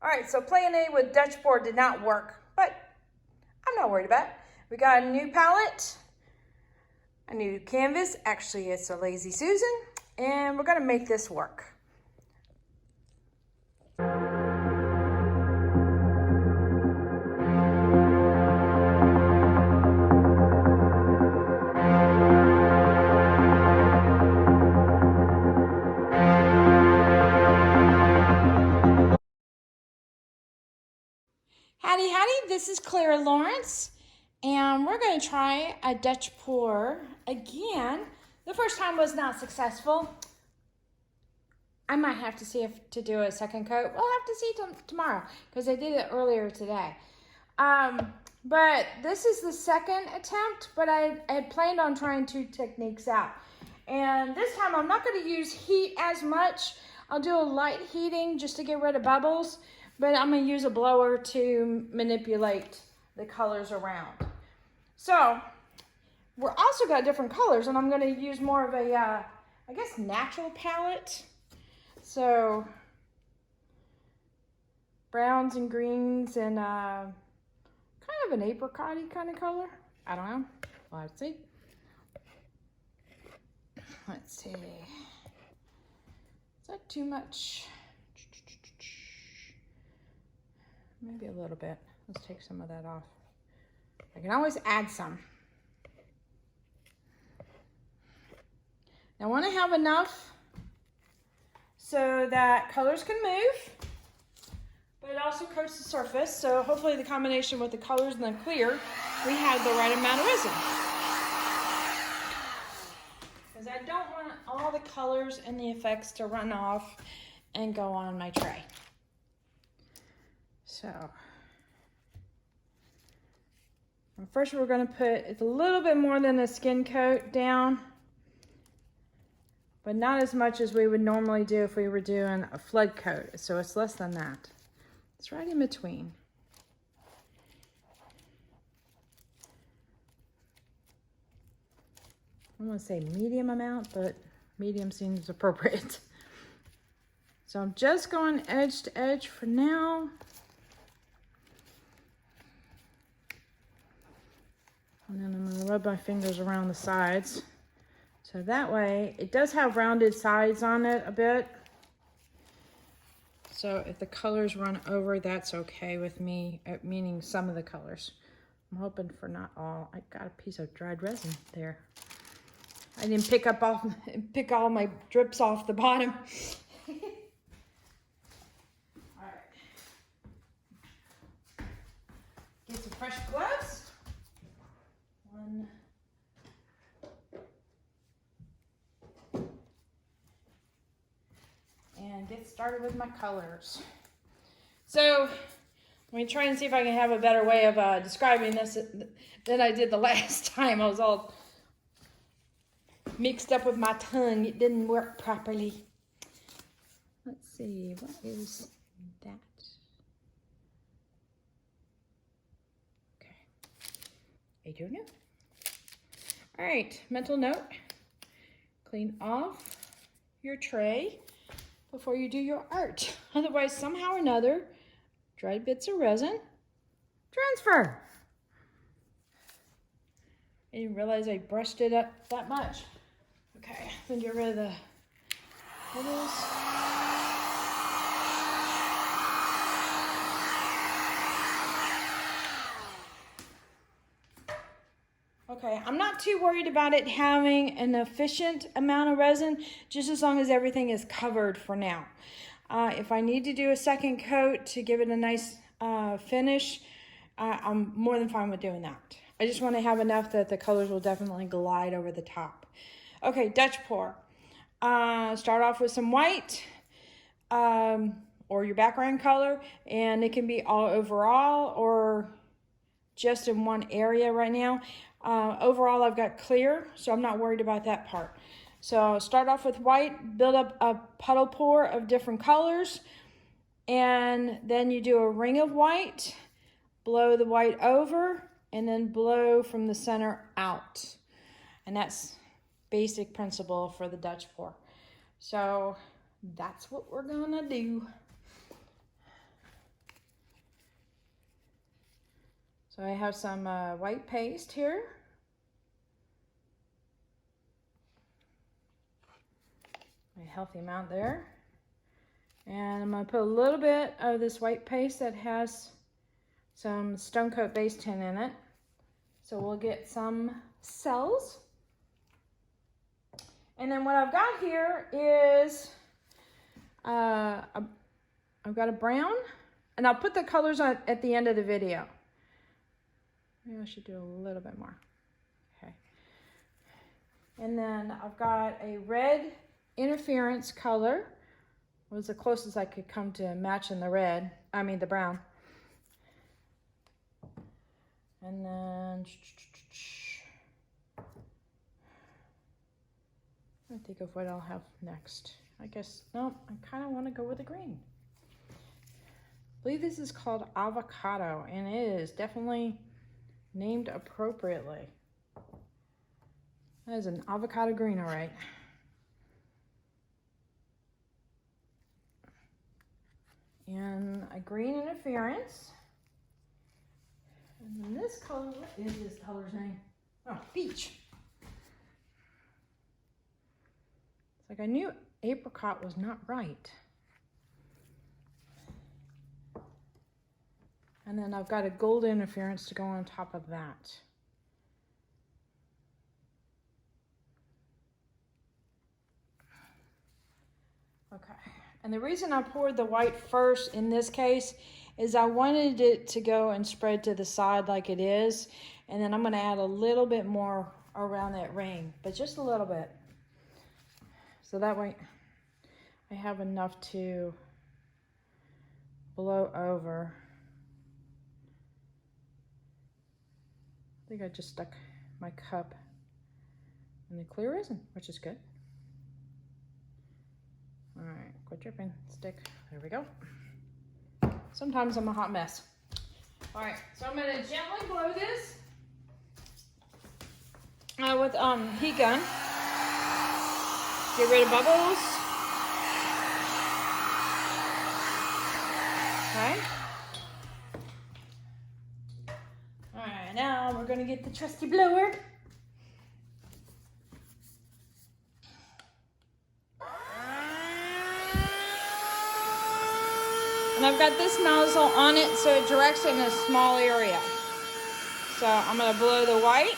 All right, so plan A with Dutch Pour did not work, but I'm not worried about it. We got a new palette, a new canvas. Actually, it's a Lazy Susan, and we're gonna make this work. Howdy, howdy, this is Clara Lawrence, and we're going to try a Dutch pour again. The first time was not successful. I might have to see if to do a second coat. We'll have to see tomorrow because I did it earlier today. But this is the second attempt, but I had planned on trying 2 techniques out. And this time I'm not going to use heat as much. I'll do a light heating just to get rid of bubbles. But I'm going to use a blower to manipulate the colors around. So, we're also got different colors, and I'm going to use more of a, I guess, natural palette. So, browns and greens and kind of an apricot-y kind of color. I don't know. Well, let's see. Let's see. Is that too much? Maybe a little bit. Let's take some of that off. I can always add some. Now I want to have enough so that colors can move, but it also coats the surface. So hopefully the combination with the colors and the clear, we have the right amount of resin. Because I don't want all the colors and the effects to run off and go on my tray. So, first we're going to put a little bit more than a skin coat down, but not as much as we would normally do if we were doing a flood coat. So it's less than that. It's right in between. I want to say medium amount, but medium seems appropriate. So I'm just going edge to edge for now. And then I'm going to rub my fingers around the sides. So that way, it does have rounded sides on it a bit. So if the colors run over, that's okay with me, meaning some of the colors. I'm hoping for not all. I got a piece of dried resin there. I didn't pick all my drips off the bottom. All right. Get some fresh gloves. And get started with my colors. So let me try and see if I can have a better way of describing this than I did the last time. I was all mixed up with my tongue. It didn't work properly. Let's see, what is that? Okay, I don't know. All right, mental note, clean off your tray before you do your art. Otherwise, somehow or another, dried bits of resin transfer. I didn't realize I brushed it up that much. Okay, then get rid of the petals. Okay, I'm not too worried about it having an efficient amount of resin, just as long as everything is covered for now. If I need to do a second coat to give it a nice finish, I'm more than fine with doing that. I just want to have enough that the colors will definitely glide over the top. Okay, Dutch pour. Start off with some white or your background color, and it can be all overall or just in one area right now. Overall, I've got clear, so I'm not worried about that part. So start off with white, build up a puddle pour of different colors, and then you do a ring of white, blow the white over, and then blow from the center out. And that's basic principle for the Dutch pour. So that's what we're gonna do. So I have some white paste here. A healthy amount there. And I'm going to put a little bit of this white paste that has some Stone Coat base tint in it. So we'll get some cells. And then what I've got here is, I've got a brown, and I'll put the colors on at the end of the video. Maybe I should do a little bit more. Okay. And then I've got a red interference color. It was the closest I could come to matching the red, the brown. And then, I think of what I'll have next. I guess, no, I kind of want to go with the green. I believe this is called avocado, and it is definitely named appropriately. That is an avocado green, all right. And a green interference. And then this color, what is this color's name? Oh, peach. It's like I knew apricot was not right. And then I've got a gold interference to go on top of that. Okay. And the reason I poured the white first in this case is I wanted it to go and spread to the side like it is. And then I'm going to add a little bit more around that ring, but just a little bit. So that way I have enough to blow over. I think I just stuck my cup in the clear resin, which is good. All right, quit dripping, stick. There we go. Sometimes I'm a hot mess. All right, so I'm gonna gently blow this with heat gun. Get rid of bubbles. Okay. All right, now we're gonna get the trusty blower. And I've got this nozzle on it so it directs in a small area. So I'm going to blow the white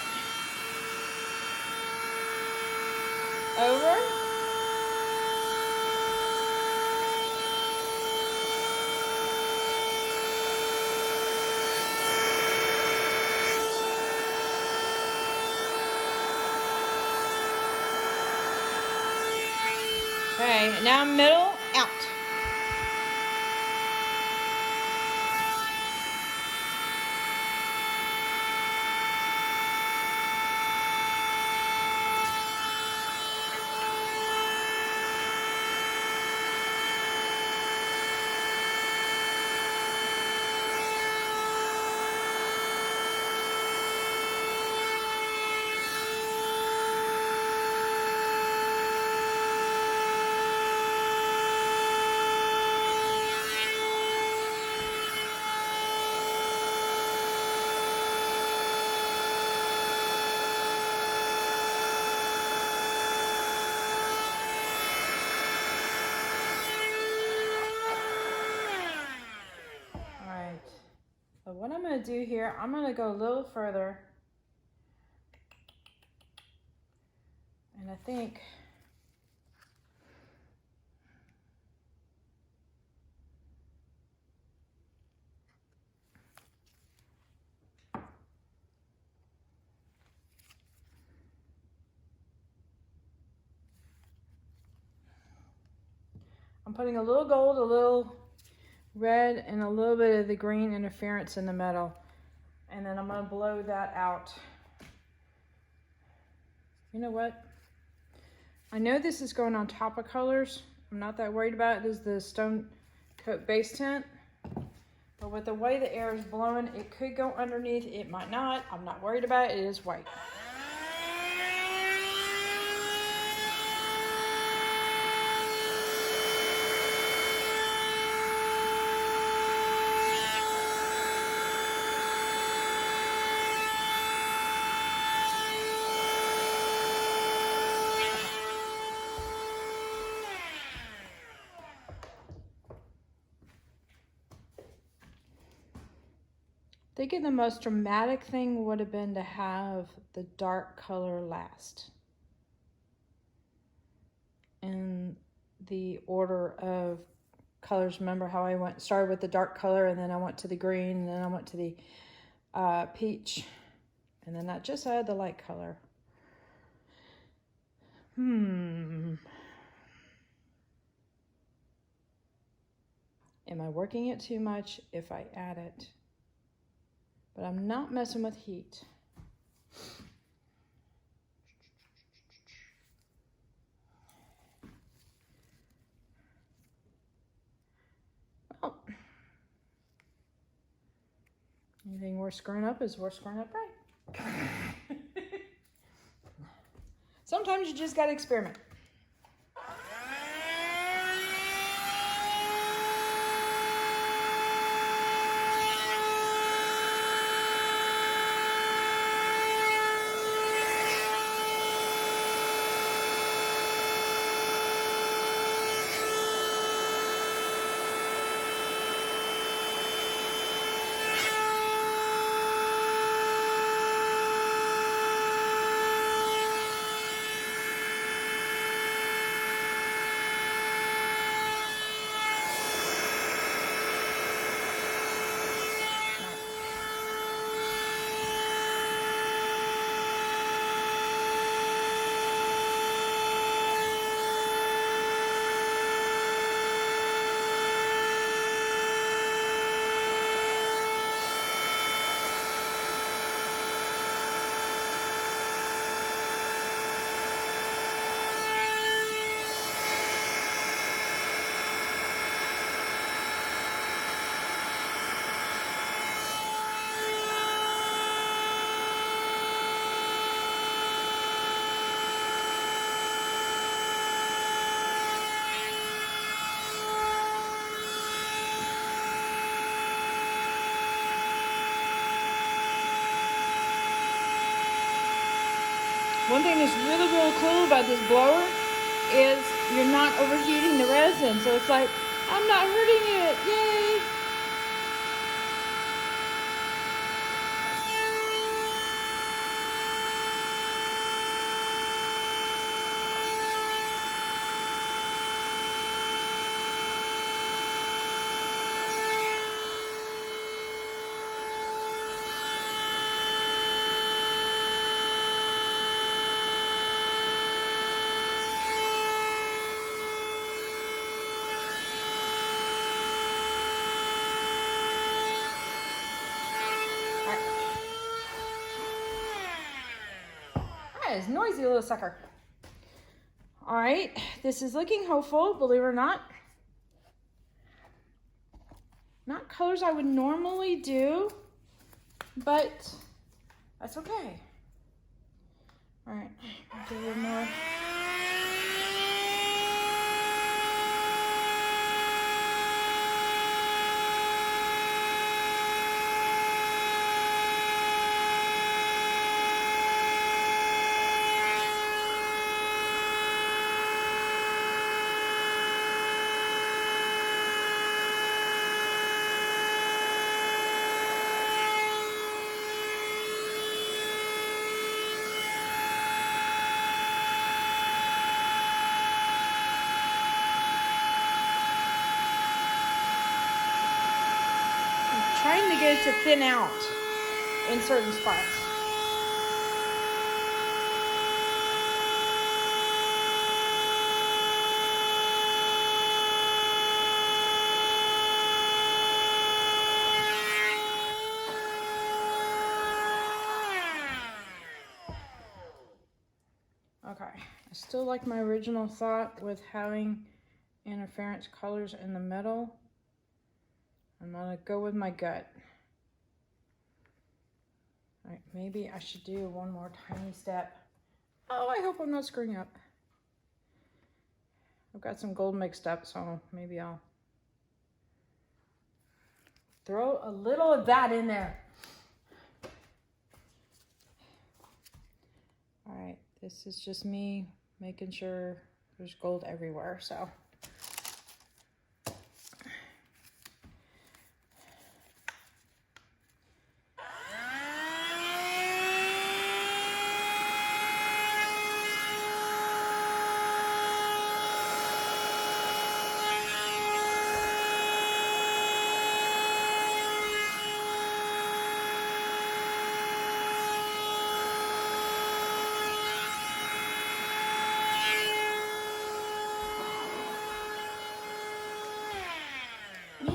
over. Okay, now middle out. But what I'm going to do here, I'm going to go a little further. And I think I'm putting a little gold, a little red, and a little bit of the green interference in the middle. And then I'm going to blow that out. You know what? I know this is going on top of colors. I'm not that worried about it. This is the Stone Coat base tint. But with the way the air is blowing, it could go underneath. It might not. I'm not worried about it. It is white. Thinking the most dramatic thing would have been to have the dark color last in the order of colors. Remember how I started with the dark color, and then I went to the green, and then I went to the peach, and then I just added the light color. Am I working it too much if I add it? But I'm not messing with heat. Well, anything worth screwing up is worth screwing up right. Sometimes you just gotta experiment. One thing that's really, really cool about this blower is you're not overheating the resin. So it's like, I'm not hurting it. Yay! That is noisy little sucker. All right, this is looking hopeful, believe it or not. Not colors I would normally do, but that's okay. All right, do a little more. Trying to get it to thin out in certain spots. Okay, I still like my original thought with having interference colors in the middle. I'm gonna go with my gut. All right, maybe I should do one more tiny step. Oh, I hope I'm not screwing up. I've got some gold mixed up, so maybe I'll throw a little of that in there. All right, this is just me making sure there's gold everywhere, so.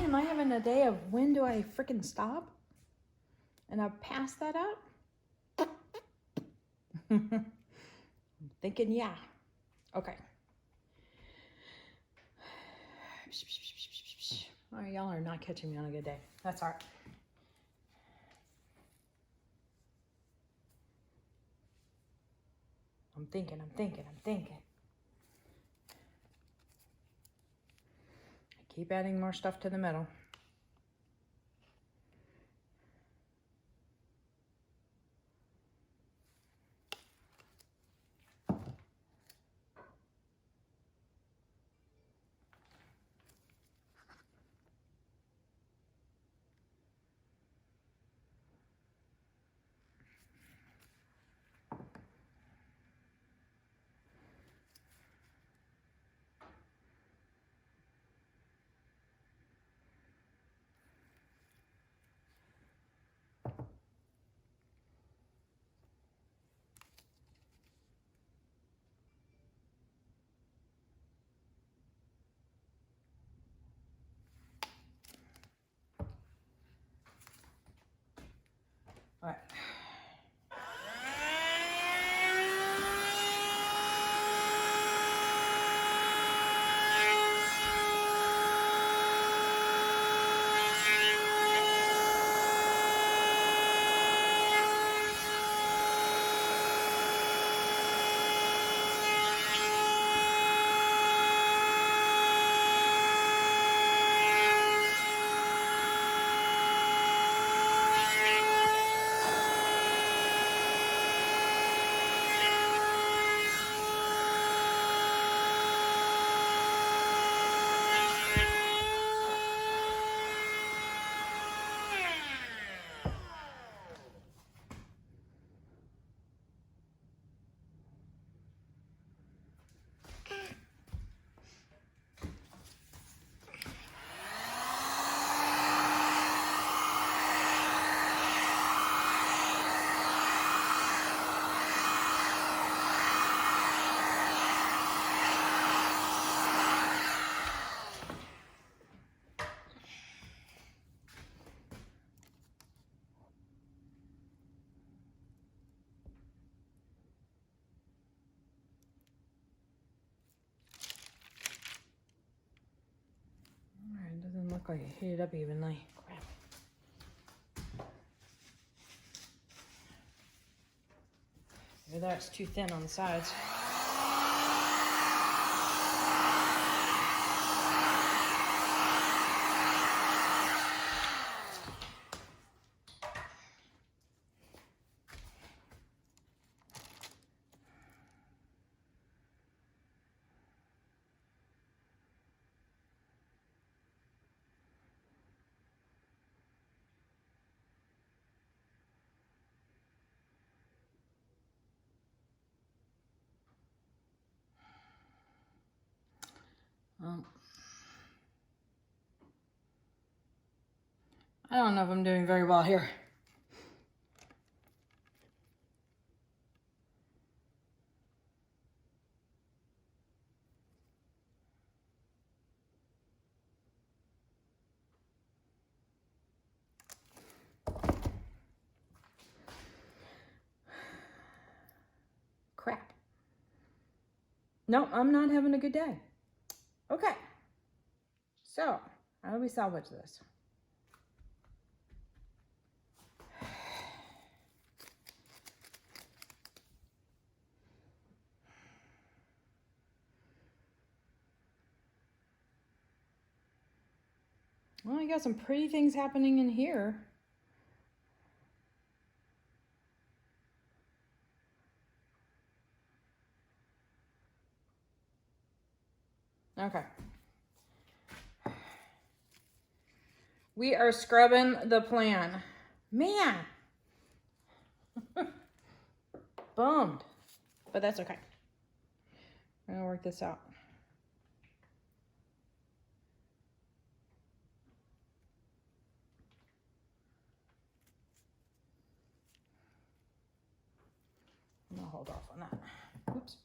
am I having a day of when do I freaking stop? And I've passed that out? I'm thinking, yeah. Okay. All right, y'all are not catching me on a good day. That's all right. I'm thinking. I keep adding more stuff to the middle. All right. Doesn't look like it heated up evenly. Crap. Maybe that's too thin on the sides. I don't know if I'm doing very well here. Crap. No, I'm not having a good day. Okay. So, how do we salvage this? Well, I got some pretty things happening in here. Okay. We are scrubbing the plan. Man. Bummed. But that's okay. We're gonna work this out. I'm gonna hold off on that. Oops.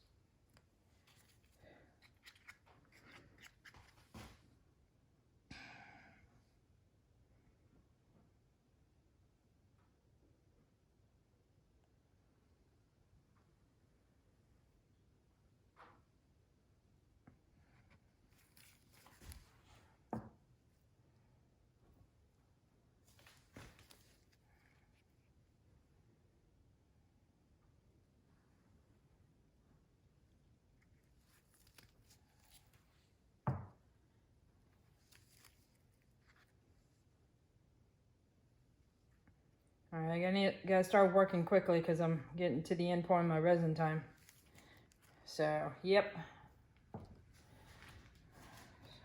All right, I gotta start working quickly because I'm getting to the end point of my resin time. So, yep.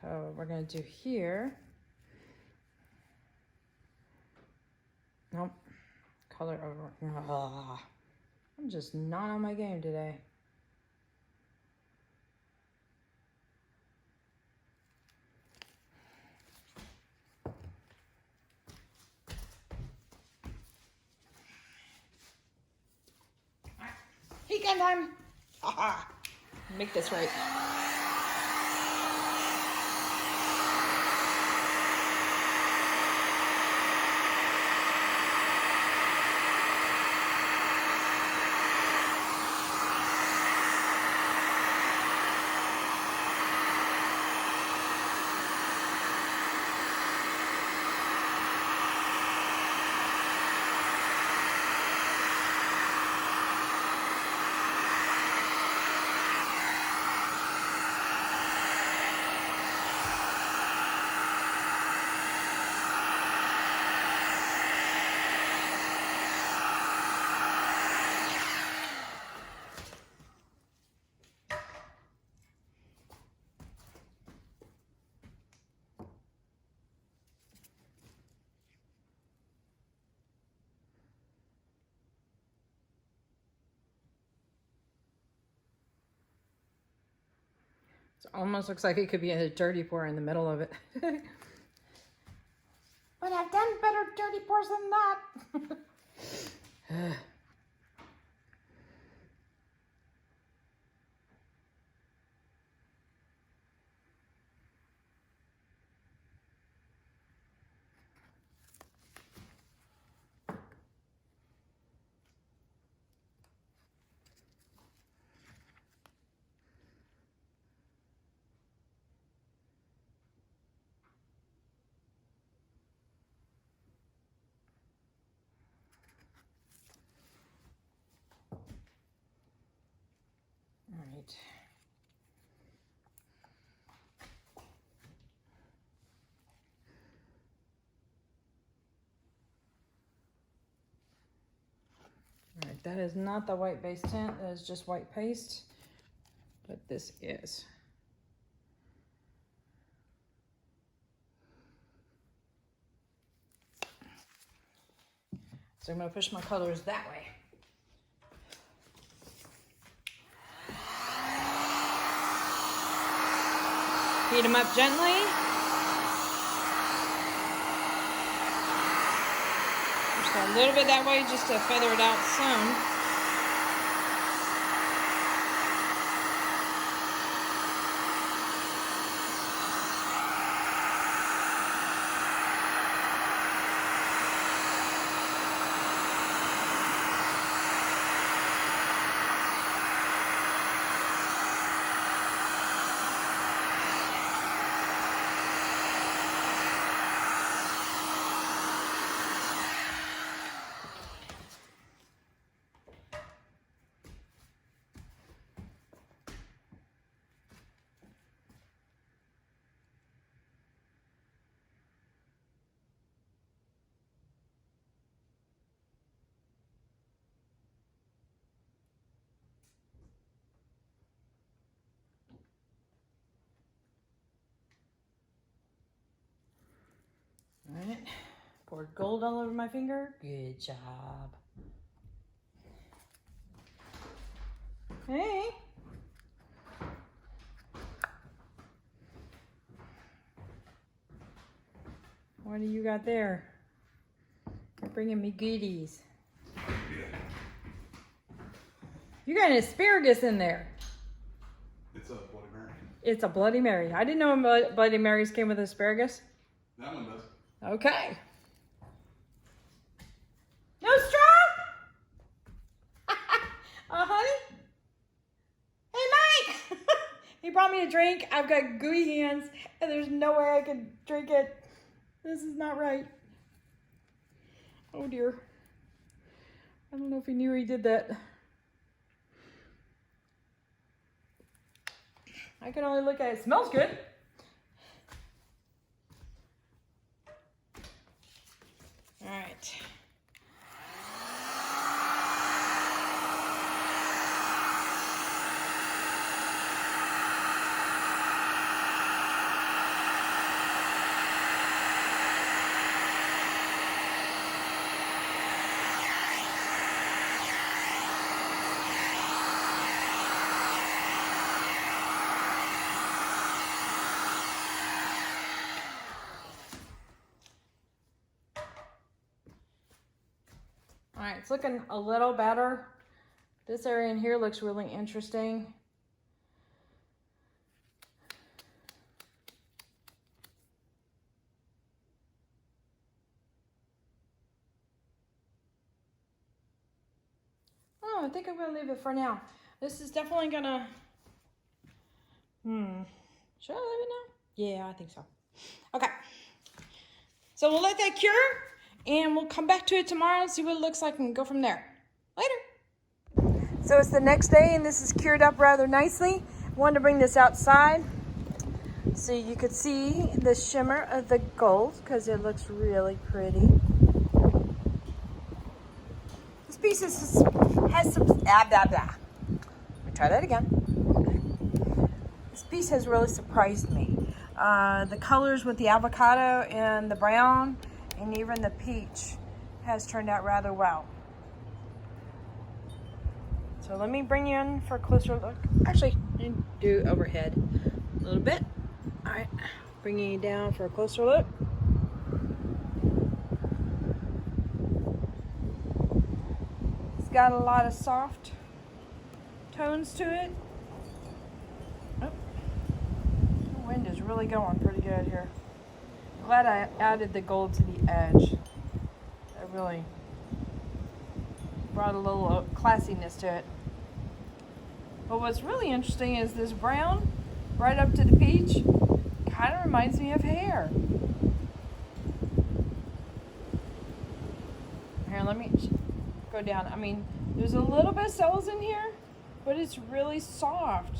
So we're gonna do here. Nope. Color over. Ugh. I'm just not on my game today. Heat gun time! Aha! Make this right. It almost looks like it could be a dirty pour in the middle of it. But I've done better dirty pours than that. All right. All right, that is not the white base tint, that is just white paste, but this is. So I'm gonna push my colors that way. Heat them up gently. Just a little bit that way just to feather it out some. All right, poured gold all over my finger. Good job. Hey. What do you got there? You're bringing me goodies. You got an asparagus in there. It's a Bloody Mary. It's a Bloody Mary. I didn't know Bloody Marys came with asparagus. That one does. Okay. No straw? Honey? Hey, Mike! He brought me a drink. I've got gooey hands, and there's no way I can drink it. This is not right. Oh, dear. I don't know if he knew he did that. I can only look at it. It smells good. All right. All right, it's looking a little better. This area in here looks really interesting. Oh, I think I'm gonna leave it for now. This is definitely gonna, should I leave it now? Yeah, I think so. Okay, so we'll let that cure and we'll come back to it tomorrow and see what it looks like and go from there. Later. So it's the next day and this is cured up rather nicely. Wanted to bring this outside so you could see the shimmer of the gold because it looks really pretty. This piece has some, blah, blah, blah. Let me try that again. This piece has really surprised me. The colors with the avocado and the brown and even the peach has turned out rather well. So let me bring you in for a closer look. Actually, let me do overhead a little bit. All right, bringing you down for a closer look. It's got a lot of soft tones to it. Oh, the wind is really going pretty good here. Glad I added the gold to the edge. That really brought a little classiness to it. But what's really interesting is this brown right up to the peach kind of reminds me of hair. Here, let me go down. I mean, there's a little bit of cells in here, but it's really soft.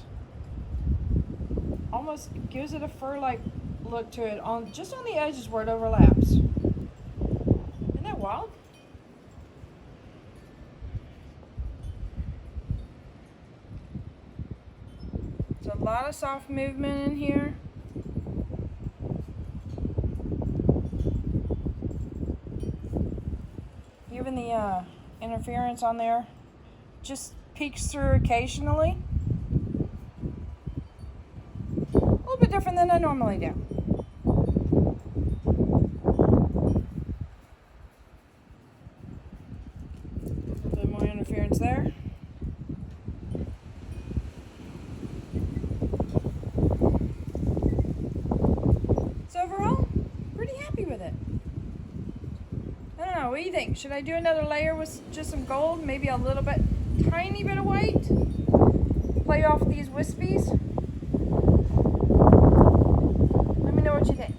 Almost gives it a fur-like look to it on just on the edges where it overlaps. Isn't that wild? There's a lot of soft movement in here. Even the interference on there just peeks through occasionally. A little bit different than I normally do. A little bit more interference there. So overall, pretty happy with it. I don't know, what do you think? Should I do another layer with just some gold? Maybe a little bit, tiny bit of white? Play off these wispies? Let me know what you think.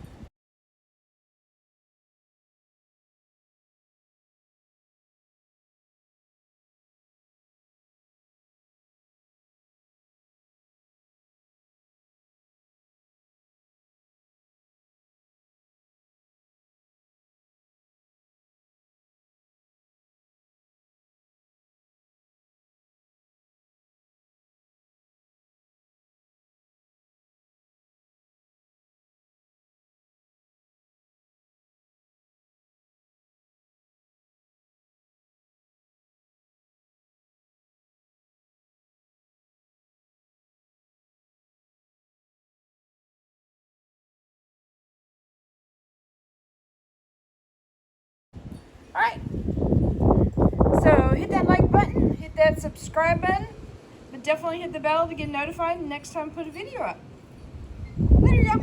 All right, so hit that like button, hit that subscribe button, but definitely hit the bell to get notified next time I put a video up. Later, y'all.